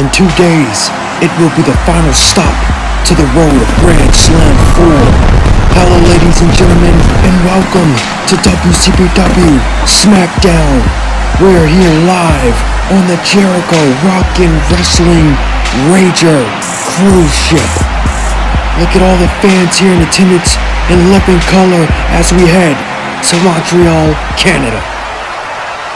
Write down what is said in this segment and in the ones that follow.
In 2 days, it will be the final stop to the road of Grand Slam 4. Hello ladies and gentlemen, and welcome to Wcpw Smackdown. We're here live on the Jericho Rockin' Wrestling Rager cruise ship. Look at all the fans here in attendance in living color as we head to Montreal, Canada.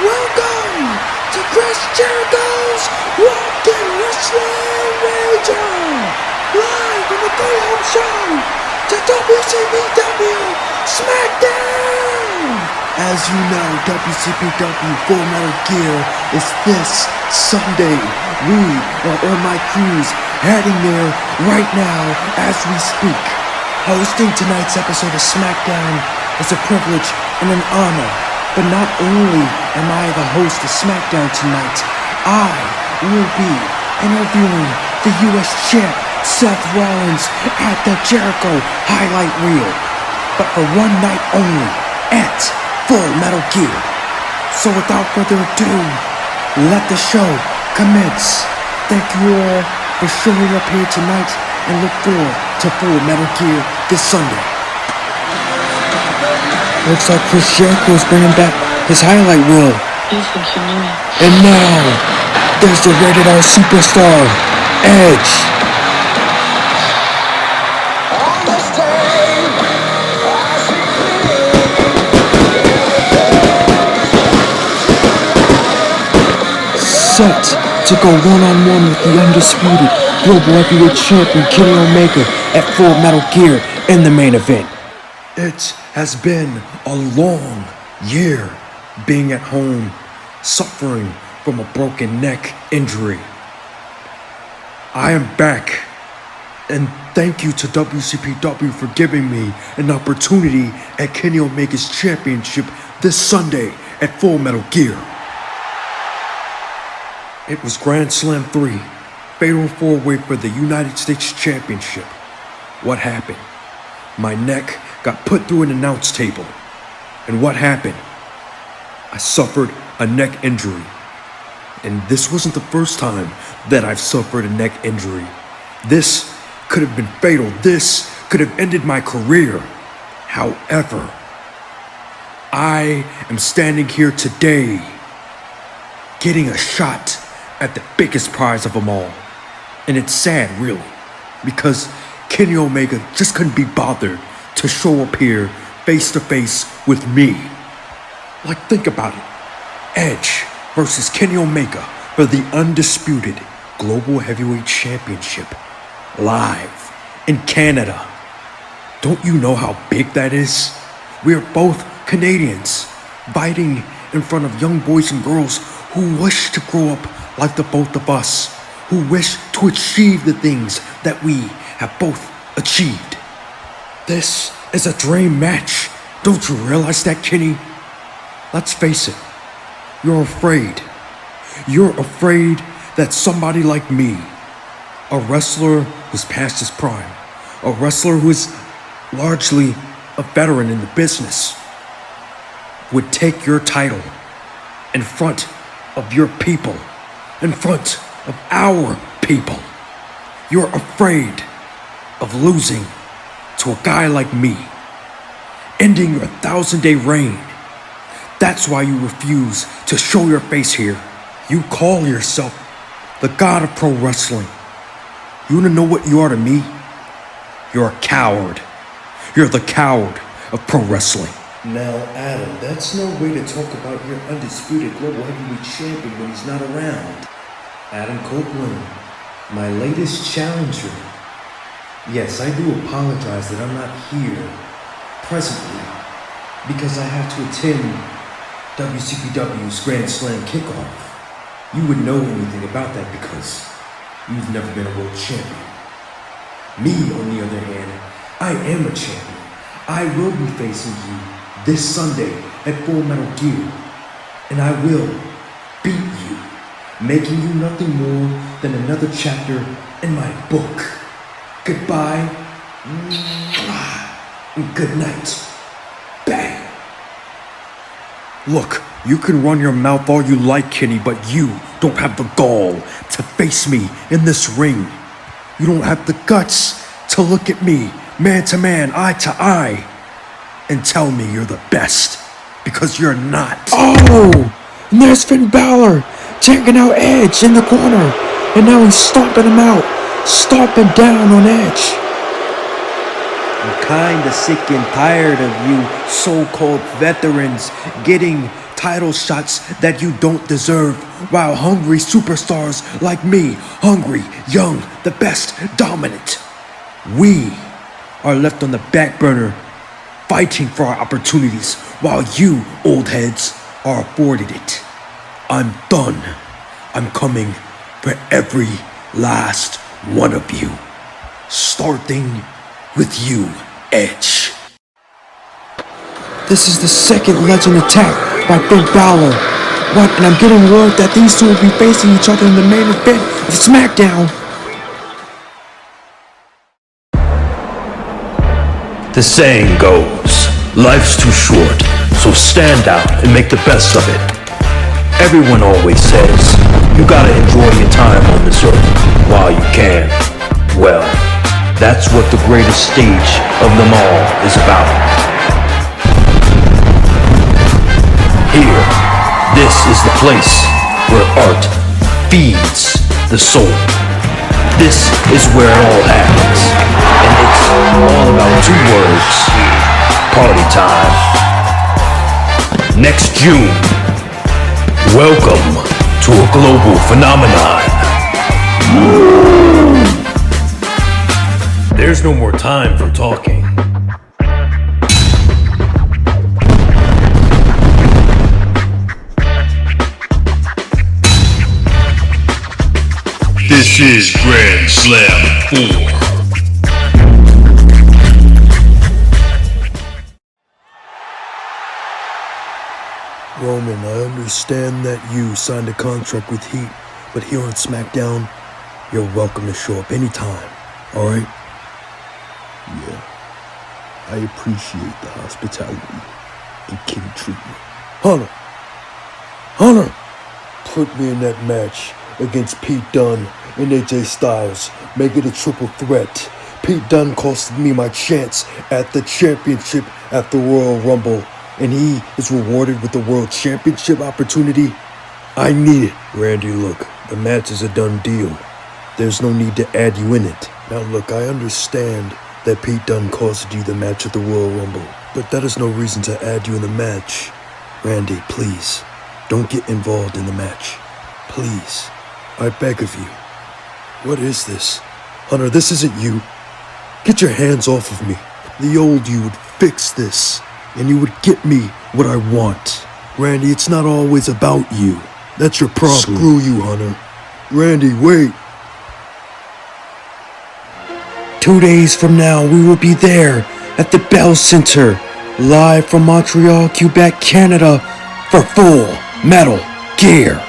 Welcome to Chris Jericho's Rockin' Wrestling Rager, live from the go-home show to WCPW Smackdown. As you know, WCPW Full Metal Gear is this Sunday. We are on my cruise heading there right now as we speak. Hosting tonight's episode of Smackdown is a privilege and an honor. But not only am I the host of Smackdown tonight, I will be interviewing the US champ Seth Rollins at the Jericho highlight reel. But for one night only at Full Metal Gear. So without further ado, let the show commence. Thank you all for showing up here tonight and look forward to Full Metal Gear this Sunday. Looks like Chris Jericho is bringing back his highlight reel. And now, there's the rated R superstar, Edge. Set to go one-on-one with the undisputed Global Heavyweight Champion Kenny Omega at Full Metal Gear in the main event. It has been a long year being at home, suffering from a broken neck injury. I am back, and thank you to WCPW for giving me an opportunity at Kenny Omega's championship this Sunday at Full Metal Gear. It was Grand Slam 3, Fatal 4-Way for the United States Championship. What happened? My neck got put through an announce table. And what happened? I suffered a neck injury. And this wasn't the first time that I've suffered a neck injury. This could have been fatal. This could have ended my career. However, I am standing here today getting a shot at the biggest prize of them all. And it's sad, really, because Kenny Omega just couldn't be bothered to show up here face to face with me. Like, think about it. Edge versus Kenny Omega for the undisputed Global Heavyweight Championship live in Canada. Don't you know how big that is? We are both Canadians fighting in front of young boys and girls who wish to grow up like the both of us, who wish to achieve the things that we have both achieved. This is a dream match. Don't you realize that, Kenny? Let's face it, you're afraid. You're afraid that somebody like me, a wrestler who's past his prime, a wrestler who is largely a veteran in the business, would take your title in front of your people, in front of our people. You're afraid of losing to a guy like me, ending your 1,000-day reign. That's why you refuse to show your face here. You call yourself the god of pro wrestling. You wanna know what you are to me? You're a coward. You're the coward of pro wrestling. Now, Adam, that's no way to talk about your undisputed global heavyweight champion when he's not around. Adam Copeland, my latest challenger. Yes, I do apologize that I'm not here presently because I have to attend WCPW's Grand Slam kickoff. You would know anything about that because you've never been a world champion. Me, on the other hand, I am a champion. I will be facing you this Sunday at Full Metal Gear, and I will beat you, making you nothing more than another chapter in my book. Goodbye, and good night. Bang. Look, you can run your mouth all you like, Kenny, but you don't have the gall to face me in this ring. You don't have the guts to look at me man to man, eye to eye, and tell me you're the best, because you're not. Oh! And there's Finn Balor taking out Edge in the corner, and now he's stomping him out, stomping down on Edge. I'm kinda sick and tired of you so-called veterans getting title shots that you don't deserve, while hungry superstars like me, hungry, young, the best, dominant, we are left on the back burner fighting for our opportunities while you, old heads, are afforded it. I'm done. I'm coming for every last one of you, starting with you, Edge. This is the second legend attack by Finn Balor. What? And I'm getting word that these two will be facing each other in the main event of Smackdown. The saying goes, life's too short, so stand out and make the best of it. Everyone always says, you gotta enjoy your time on this earth while you can. Well, that's what the greatest stage of them all is about. Here, this is the place where art feeds the soul. This is where it all happens, and it's all about two words: party time. Next June, welcome to a global phenomenon. There's no more time for talking. This is Grand Slam 4. Roman, I understand that you signed a contract with Heat, but here on SmackDown, you're welcome to show up anytime, alright? Yeah, I appreciate the hospitality and king treatment. Hunter, put me in that match against Pete Dunne and AJ Styles. Make it a triple threat. Pete Dunne costed me my chance at the championship at the Royal Rumble, and he is rewarded with the World Championship opportunity. I need it. Randy, look, the match is a done deal. There's no need to add you in it. Now look, I understand that Pete Dunne costed you the match at the Royal Rumble, but that is no reason to add you in the match. Randy, please, don't get involved in the match. Please, I beg of you. What is this? Hunter, this isn't you. Get your hands off of me. The old you would fix this, and you would get me what I want. Randy, it's not always about you. That's your problem. Screw you, Hunter. Randy, wait. 2 days from now, we will be there at the Bell Center, live from Montreal, Quebec, Canada, for Full Metal Gear.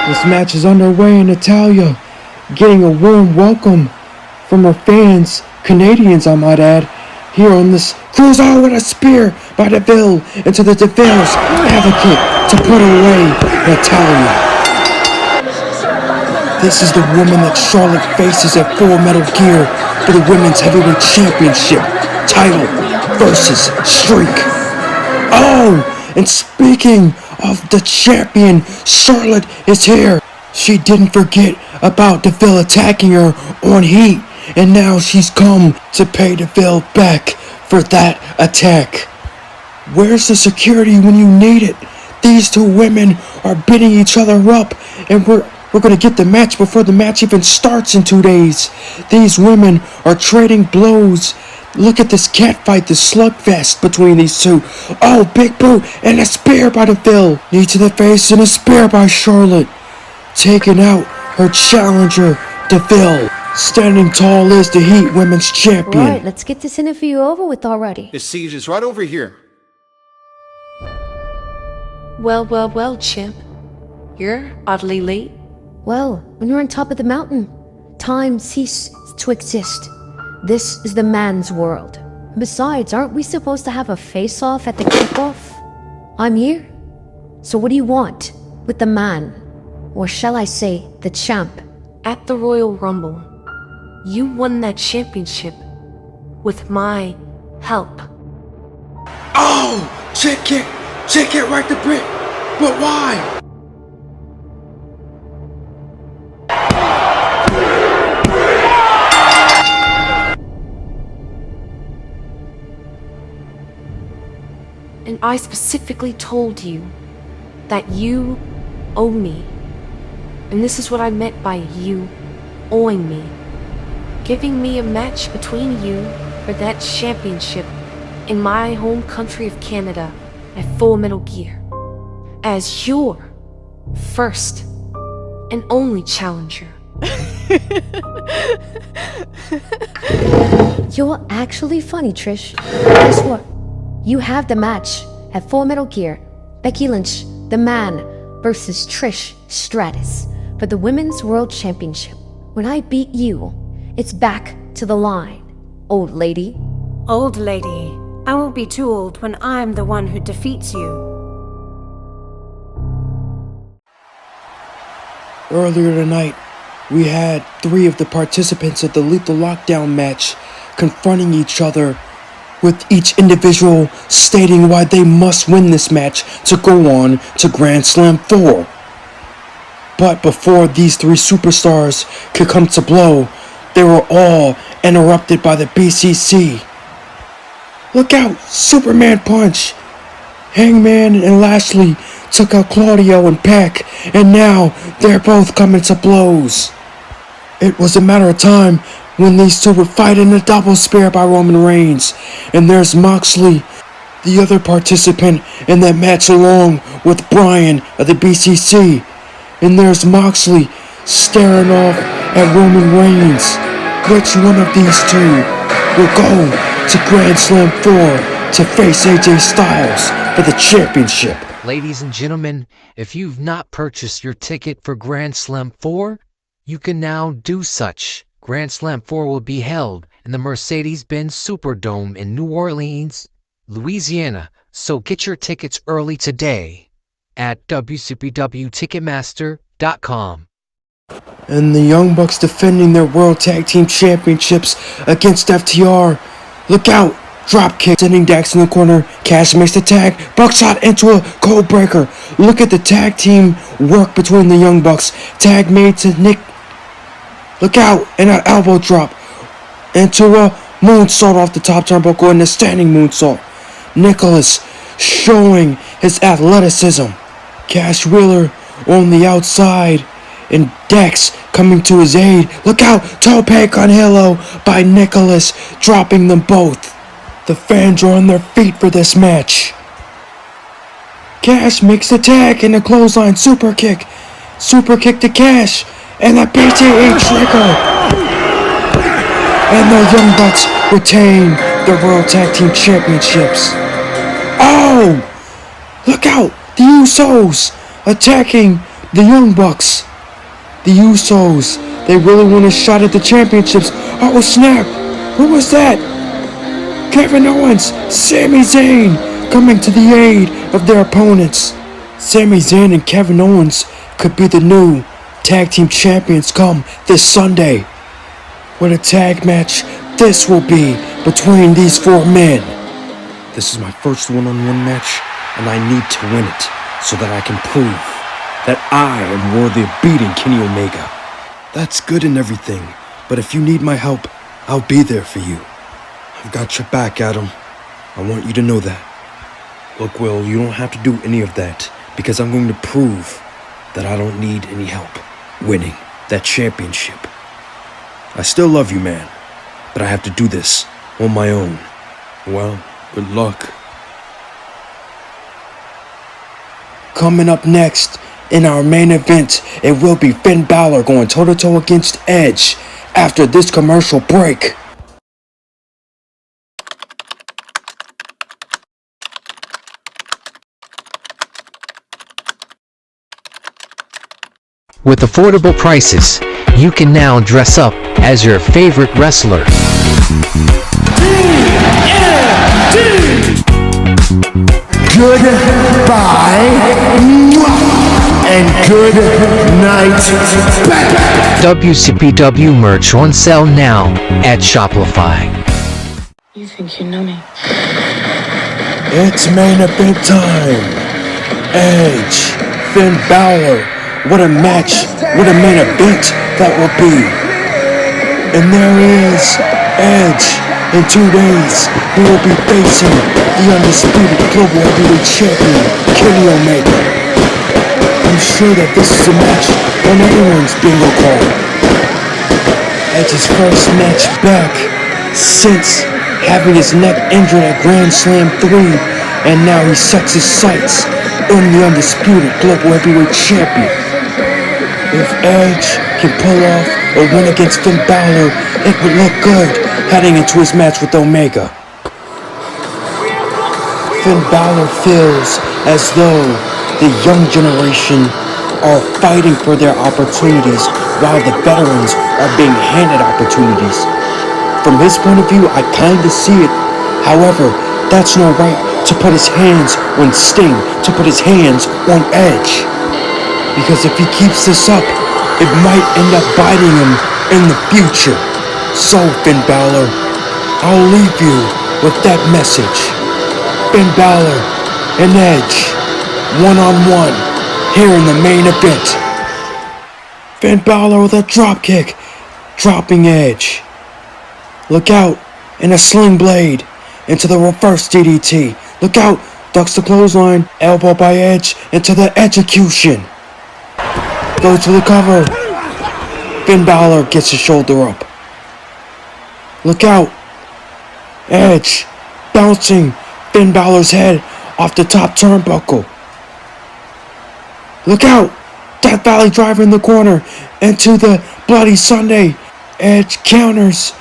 This match is underway in Italia, getting a warm welcome from our fans, Canadians I might add, here on this cruise out with a spear by DeVille into the DeVille's advocate to put away Natalia. This is the woman that Charlotte faces at Full Metal Gear for the Women's Heavyweight Championship title versus streak. Oh, and speaking of the champion, Charlotte is here. She didn't forget about DeVille attacking her on Heat, and now she's come to pay DeVille back for that attack. Where's the security when you need it? These two women are beating each other up, and we're gonna get the match before the match even starts in 2 days. These women are trading blows. Look at this catfight, this slugfest between these two. Oh, big boot and a spear by DeVille. Knee to the face and a spear by Charlotte. Taking out her challenger, DeVille. Standing tall is the Heat Women's Champion. Right, let's get this interview over with already. The siege is right over here. Well, Chimp. You're oddly late. Well, when you're on top of the mountain, time ceases to exist. This is the man's world. Besides, aren't we supposed to have a face-off at the kickoff? I'm here. So what do you want with the man? Or shall I say, the champ? At the Royal Rumble, you won that championship with my help. Oh! Chick kick! Chick kick right to Brit! But why? And I specifically told you that you owe me. And this is what I meant by you owing me. Giving me a match between you for that championship in my home country of Canada at Full Metal Gear. As your first and only challenger. You're actually funny, Trish. Guess what? You have the match at Full Metal Gear. Becky Lynch, the man, versus Trish Stratus for the Women's World Championship. When I beat you, it's back to the line, old lady. Old lady, I won't be too old when I'm the one who defeats you. Earlier tonight, we had 3 of the participants of the Lethal Lockdown match confronting each other, with each individual stating why they must win this match to go on to Grand Slam 4. But before these 3 superstars could come to blow, they were all interrupted by the BCC. Look out! Superman punch! Hangman and Lashley took out Claudio and Peck, and now they're both coming to blows. It was a matter of time when these 2 would fight in a double spear by Roman Reigns. And there's Moxley, the other participant in that match, along with Bryan of the BCC. And there's Moxley staring off at Roman Reigns. Which one of these 2 will go to Grand Slam 4 to face AJ Styles for the championship? Ladies and gentlemen, if you've not purchased your ticket for Grand Slam 4, you can now do such. Grand Slam 4 will be held in the Mercedes-Benz Superdome in New Orleans, Louisiana, so get your tickets early today at Wcpw Ticketmaster.com. And the Young Bucks defending their World Tag Team Championships against FTR. Look out! Drop kick, sending Dax in the corner. Cash makes the tag. Buckshot into a code breaker. Look at the tag team work between the Young Bucks. Tag made to Nick. Look out! And an elbow drop into a moonsault off the top turnbuckle and a standing moonsault. Nicholas showing his athleticism. Cash Wheeler on the outside. And Dex coming to his aid. Look out! Tope con Hilo by Nicholas, dropping them both. The fans are on their feet for this match. Cash makes the tag and a clothesline super kick. Super kick to Cash. And the PTA trigger. And the Young Bucks retain their World Tag Team Championships. Oh! Look out! The Usos attacking the Young Bucks. The Usos, they really want a shot at the championships. Oh snap! Who was that? Kevin Owens, Sami Zayn coming to the aid of their opponents. Sami Zayn and Kevin Owens could be the new tag team champions come this Sunday. What a tag match this will be between these 4 men. This is my first one-on-one match, and I need to win it so that I can prove that I am worthy of beating Kenny Omega. That's good and everything, but if you need my help, I'll be there for you. I've got your back, Adam. I want you to know that. Look, Will, you don't have to do any of that, because I'm going to prove that I don't need any help winning that championship. I still love you, man, but I have to do this on my own. Well, good luck. Coming up next in our main event, it will be Finn Balor going toe-to-toe against Edge after this commercial break. With affordable prices, you can now dress up as your favorite wrestler. goodbye, and good night. WCPW merch on sale now at Shopify. You think you know me? It's main event time. Edge, Finn Balor. What a match. What a main event that will be. And there is Edge. In 2 days, he will be facing the undisputed global heavyweight champion, Kenny Omega. I'm sure that this is a match on everyone's bingo card. Edge's first match back since having his neck injured at Grand Slam 3, and now he sets his sights on the undisputed global heavyweight champion. If Edge can pull off a win against Finn Balor, it would look good heading into his match with Omega. Finn Balor feels as though the young generation are fighting for their opportunities while the veterans are being handed opportunities. From his point of view, I kinda see it. However, that's no right to put his hands on Sting, to put his hands on Edge. Because if he keeps this up, it might end up biting him in the future. So, Finn Balor, I'll leave you with that message. Finn Balor and Edge, one-on-one, here in the main event. Finn Balor with a dropkick, dropping Edge. Look out, and a sling blade into the reverse DDT. Look out, ducks the clothesline, elbow by Edge into the execution. Goes for the cover. Finn Balor gets his shoulder up. Look out. Edge bouncing Finn Balor's head off the top turnbuckle. Look out. Death Valley driver in the corner into the Bloody Sunday. Edge counters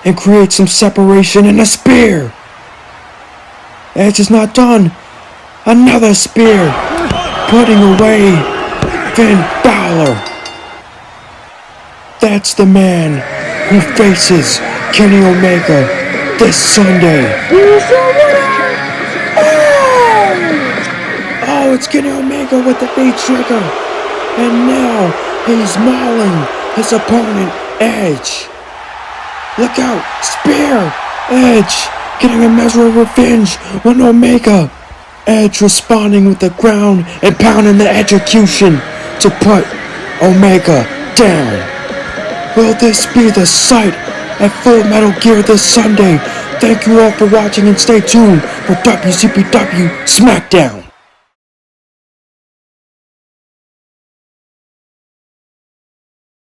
and creates some separation and a spear. Edge is not done. Another spear. Putting away Finn Balor. That's the man who faces Kenny Omega this Sunday. Oh, it's Kenny Omega with the V trigger. And now he's mauling his opponent, Edge. Look out, spear. Edge getting a measure of revenge on Omega. Edge responding with the ground and pounding the execution to put Omega down. Will this be the sight at Full Metal Gear this Sunday? Thank you all for watching and stay tuned for WCPW Smackdown.